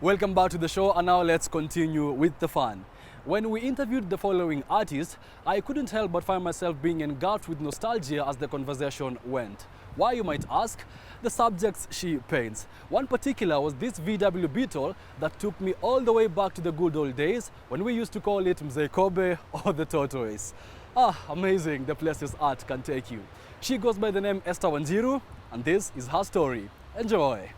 Welcome back to the show, and now let's continue with the fun. When we interviewed the following artists, I couldn't help but find myself being engulfed with nostalgia as the conversation went. Why, you might ask? The subjects she paints. One particular was this VW Beetle that took me all the way back to the good old days when we used to call it Mzee Kobe or the tortoise. Amazing the places art can take you. She goes by the name Esther Wanjiru, and this is her story. Enjoy!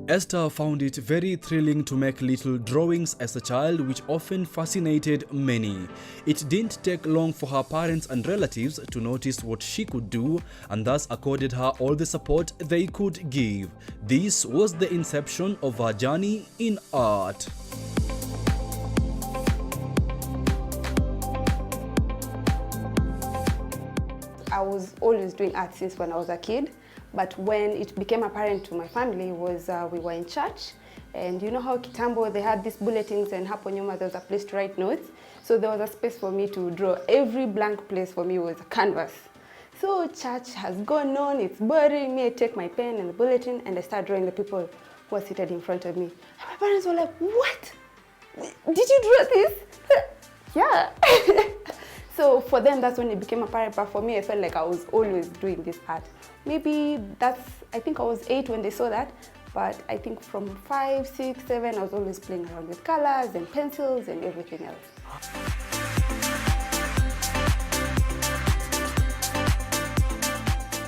Esther found it very thrilling to make little drawings as a child, which often fascinated many. It didn't take long for her parents and relatives to notice what she could do, and thus accorded her all the support they could give. This was the inception of her journey in art. I was always doing art since when I was a kid, but when it became apparent to my family was we were in church, and you know how Kitambo, they had these bulletins, and hapo nyuma there was a place to write notes, so there was a space for me to draw. Every blank place for me was a canvas. So church has gone on, it's boring me, I take my pen and the bulletin and I start drawing the people who are seated in front of me. And my parents were like, "What? Did you draw this?" Yeah. So for them, that's when it became apparent, but for me, I felt like I was always doing this art. Maybe I think I was 8 when they saw that, but I think from 5, 6, 7, I was always playing around with colors and pencils and everything else.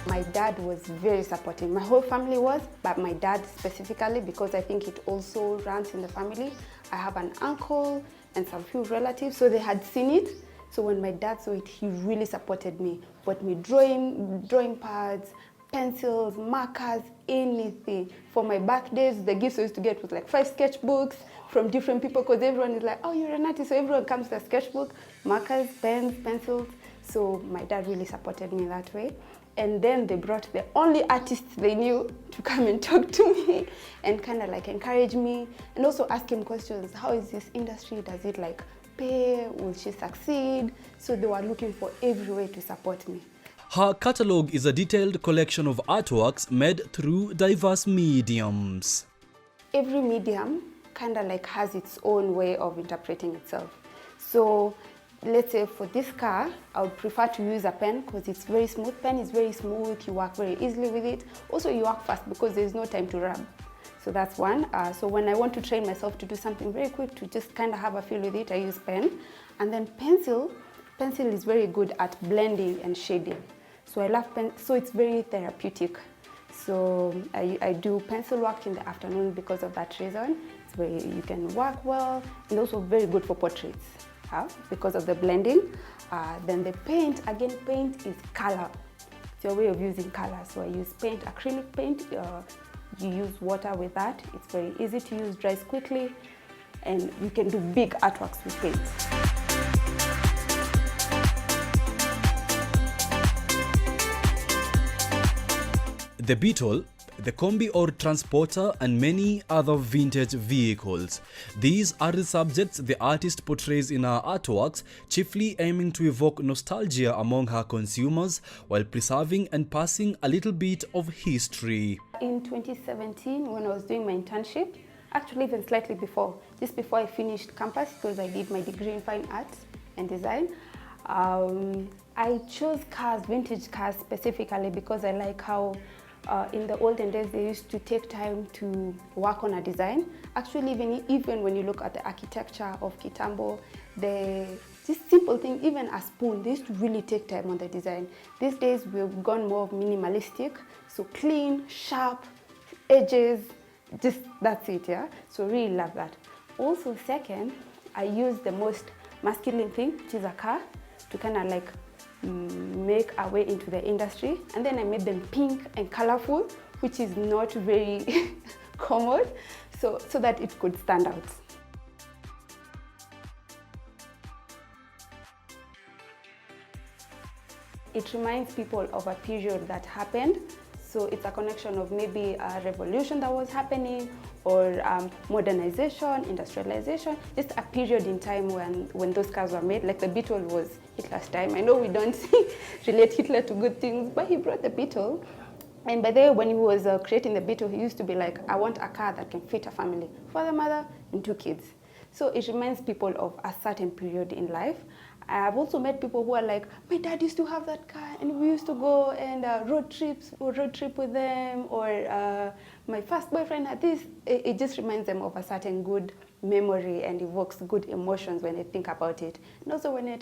My dad was very supportive. My whole family was, but my dad specifically, because I think it also runs in the family. I have an uncle and some few relatives, so they had seen it. So when my dad saw it, he really supported me. Bought me drawing pads, pencils, markers, anything. For my birthdays, the gifts I used to get was like 5 sketchbooks from different people, because everyone is like, "Oh, you're an artist," so everyone comes with a sketchbook, markers, pens, pencils. So my dad really supported me that way. And then they brought the only artists they knew to come and talk to me and kind of like encourage me, and also ask him questions. How is this industry? Does it like pay? Will she succeed? So they were looking for every way to support me. Her catalogue is a detailed collection of artworks made through diverse mediums. Every medium kind of like has its own way of interpreting itself. So let's say for this car, I would prefer to use a pen because it's very smooth. Pen is very smooth, you work very easily with it. Also you work fast because there's no time to rub. So that's one. So when I want to train myself to do something very quick, to just kind of have a feel with it, I use pen. And then pencil is very good at blending and shading. So I love pen, so it's very therapeutic. So I do pencil work in the afternoon because of that reason. It's very, you can work well, and also very good for portraits because of the blending. Then the paint, again, paint is color. It's your way of using color. So I use paint, acrylic paint. You use water with that. It's very easy to use, dries quickly, and you can do big artworks with paint. The Beetle, the Combi or Transporter, and many other vintage vehicles. These are the subjects the artist portrays in her artworks, chiefly aiming to evoke nostalgia among her consumers while preserving and passing a little bit of history. In 2017, when I was doing my internship, actually even slightly before, just before I finished campus, because I did my degree in fine arts and design, I chose cars, vintage cars specifically, because I like how in the olden days they used to take time to work on a design. Actually, even when you look at the architecture of Kitambo, this simple thing, even a spoon, they used to really take time on the design. These days we've gone more minimalistic, so clean, sharp, edges, just that's it, yeah? So really love that. Also second, I use the most masculine thing, which is a car, to kind of like make our way into the industry. And then I made them pink and colorful, which is not very common, so that it could stand out. It reminds people of a period that happened. So it's a connection of maybe a revolution that was happening, or modernization, industrialization, just a period in time when those cars were made. Like the Beetle was Hitler's time. I know we don't relate Hitler to good things, but he brought the Beetle. And by the way, when he was creating the Beetle, he used to be like, I want a car that can fit a family, father, mother, and 2 kids. So it reminds people of a certain period in life. I've also met people who are like, my dad used to have that car, and we used to go and road trip with them, or my first boyfriend had this. It just reminds them of a certain good memory and evokes good emotions when they think about it. And also when they're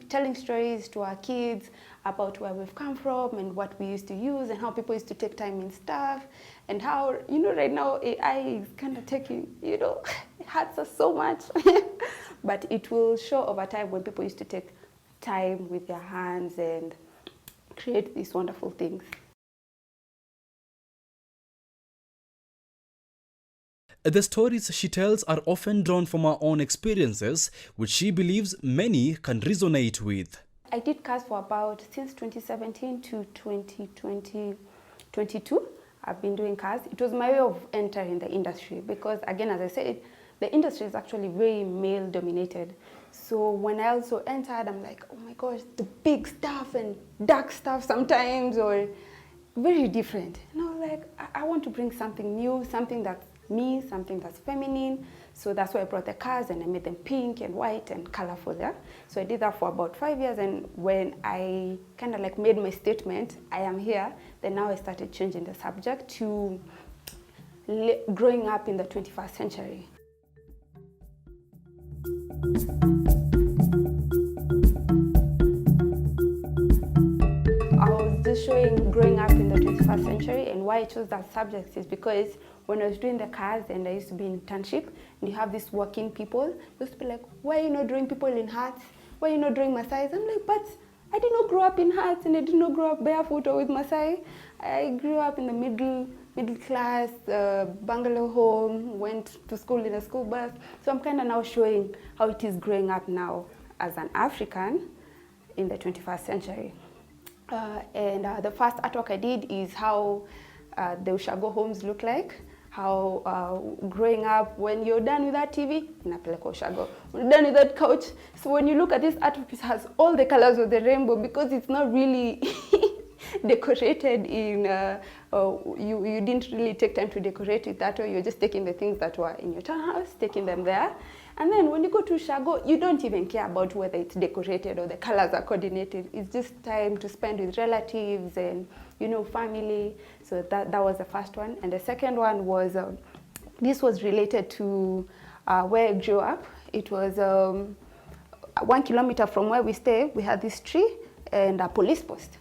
telling stories to our kids about where we've come from and what we used to use and how people used to take time in stuff, and how, right now AI is kind of taking, it hurts us so much. But it will show over time when people used to take time with their hands and create these wonderful things. The stories she tells are often drawn from her own experiences, which she believes many can resonate with. I did cars for since 2017 to 2022. I've been doing cars. It was my way of entering the industry because, again, as I said, the industry is actually very male dominated. So when I also entered, I'm like, oh my gosh, the big stuff and dark stuff sometimes, or very different. And I was like, I want to bring something new, something that's me, something that's feminine. So that's why I brought the cars and I made them pink and white and colorful. Yeah? So I did that for about 5 years, and when I kind of like made my statement, I am here, then now I started changing the subject to growing up in the 21st century. I was just showing growing up in the 21st century, and why I chose that subject is because when I was doing the cars and I used to be in internship, and you have these working people, they used to be like, why are you not drawing people in hats? Why are you not drawing Maasai? I'm like, but I did not grow up in hats and I did not grow up barefoot or with Maasai. I grew up in the middle class, bungalow home, went to school in a school bus. So I'm kind of now showing how it is growing up now as an African in the 21st century. And the first artwork I did is how the Ushago homes look like, how growing up, when you're done with that TV, inapeleka Ushago. When you're done with that couch, so when you look at this artwork, it has all the colors of the rainbow because it's not really decorated in, you didn't really take time to decorate it that way. You're just taking the things that were in your townhouse, taking them there. And then when you go to Ushago, you don't even care about whether it's decorated or the colors are coordinated. It's just time to spend with relatives and, family. So that was the first one. And the second one was, this was related to where I grew up. It was 1 kilometer from where we stay. We had this tree and a police post.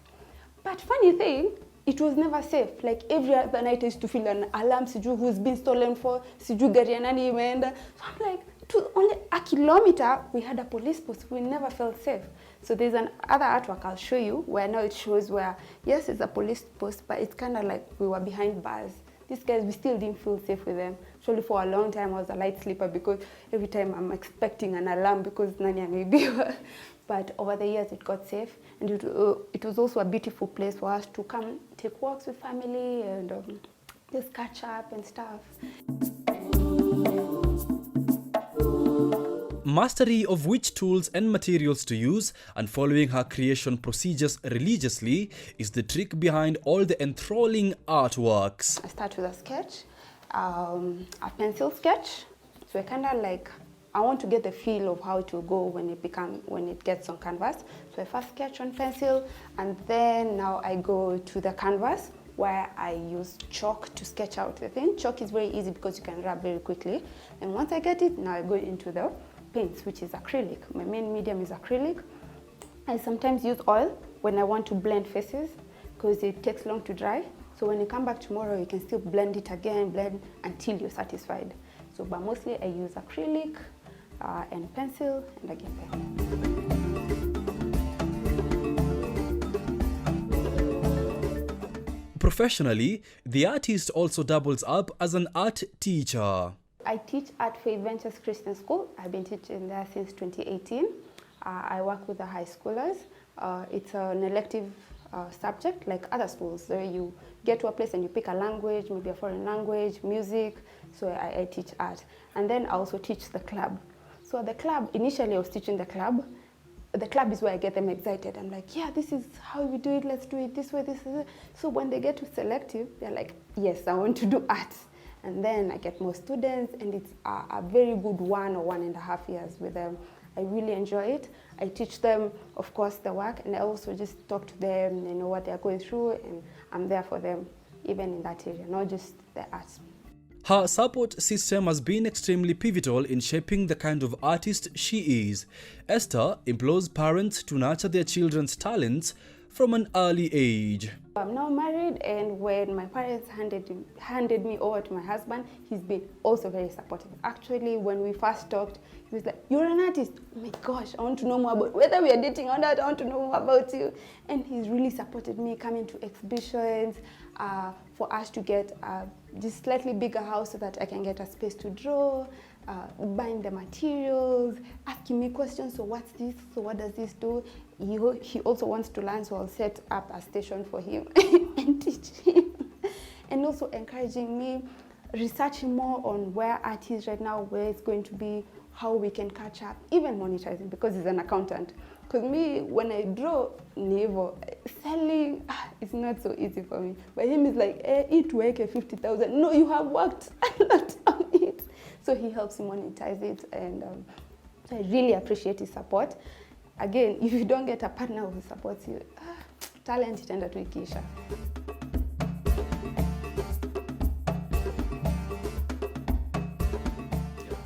But funny thing, it was never safe. Like every other night I used to feel an alarm, siju who's been stolen for, siju gari ya nani imeenda. So I'm like, to only 1 kilometer, we had a police post. We never felt safe. So there's another artwork I'll show you where now it shows where, yes, it's a police post, but it's kind of like we were behind bars. These guys, we still didn't feel safe with them. Actually, for a long time, I was a light sleeper because every time I'm expecting an alarm because nani ameibiwa. But over the years, it got safe. And it was also a beautiful place for us to come take walks with family and just catch up and stuff. Mastery of which tools and materials to use and following her creation procedures religiously is the trick behind all the enthralling artworks. I start with a sketch, a pencil sketch. So I want to get the feel of how it will go when it gets on canvas. So I first sketch on pencil, and then now I go to the canvas where I use chalk to sketch out the thing. Chalk is very easy because you can rub very quickly. And once I get it, now I go into the paints, which is acrylic. My main medium is acrylic. I sometimes use oil when I want to blend faces because it takes long to dry. So when you come back tomorrow, you can still blend it again, blend until you're satisfied. So, but mostly I use acrylic and pencil, and again pencil. Professionally, the artist also doubles up as an art teacher. I teach at Faith Ventures Christian School. I've been teaching there since 2018. I work with the high schoolers. It's an elective subject like other schools. So you get to a place and you pick a language, maybe a foreign language, music. So I teach art. And then I also teach the club. So the club, initially I was teaching the club. The club is where I get them excited. I'm like, yeah, this is how we do it. Let's do it this way, this is it. So when they get to selective, they're like, yes, I want to do art. And then I get more students, and it's a very good 1 or 1.5 years with them. I really enjoy it. I teach them, of course, the work, and I also just talk to them, you know, what they're going through, and I'm there for them, even in that area, not just the arts. Her support system has been extremely pivotal in shaping the kind of artist she is. Esther implores parents to nurture their children's talents from an early age. I'm now married, and when my parents handed me over to my husband, he's been also very supportive. Actually, when we first talked, he was like, you're an artist. Oh my gosh, I want to know more about whether we are dating or not. I want to know more about you. And he's really supported me coming to exhibitions, for us to get just slightly bigger house so that I can get a space to draw, buying the materials, asking me questions, so what's this, so what does this do? He also wants to learn, so I'll set up a station for him and teach him. And also encouraging me, researching more on where art is right now, where it's going to be, how we can catch up, even monetizing, because he's an accountant. Because me, when I draw, selling, it's not so easy for me. But him is like, it work 50,000. No, you have worked a lot on it. So he helps monetize it, and I really appreciate his support. Again, if you don't get a partner who supports you, talent itaenda tu ikiisha.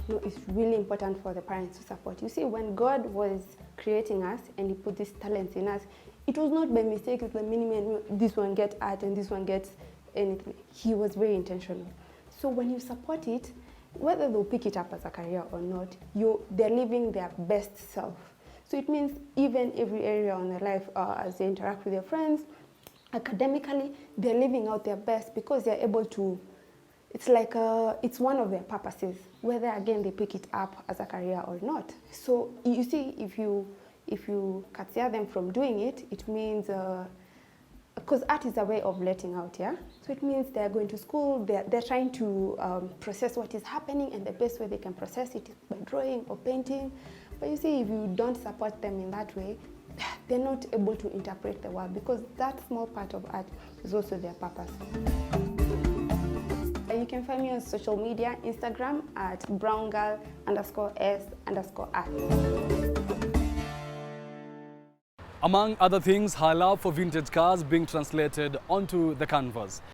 No, it's really important for the parents to support. You see, when God was creating us and he put these talents in us, it was not by mistake. It's the minimum, this one gets art and this one gets anything. He was very intentional. So when you support it, whether they'll pick it up as a career or not, they're living their best self. So it means even every area on their life, as they interact with their friends, academically, they're living out their best because they're able to, it's like, it's one of their purposes, whether again they pick it up as a career or not. So you see, if you curtail them from doing it, it means, because art is a way of letting out, yeah? So it means they're going to school, they're trying to process what is happening, and the best way they can process it is by drawing or painting. But you see, if you don't support them in that way, they're not able to interpret the world, because that small part of art is also their purpose. You can find me on social media, Instagram at brown_girl_s_art. Among other things, her love for vintage cars being translated onto the canvas.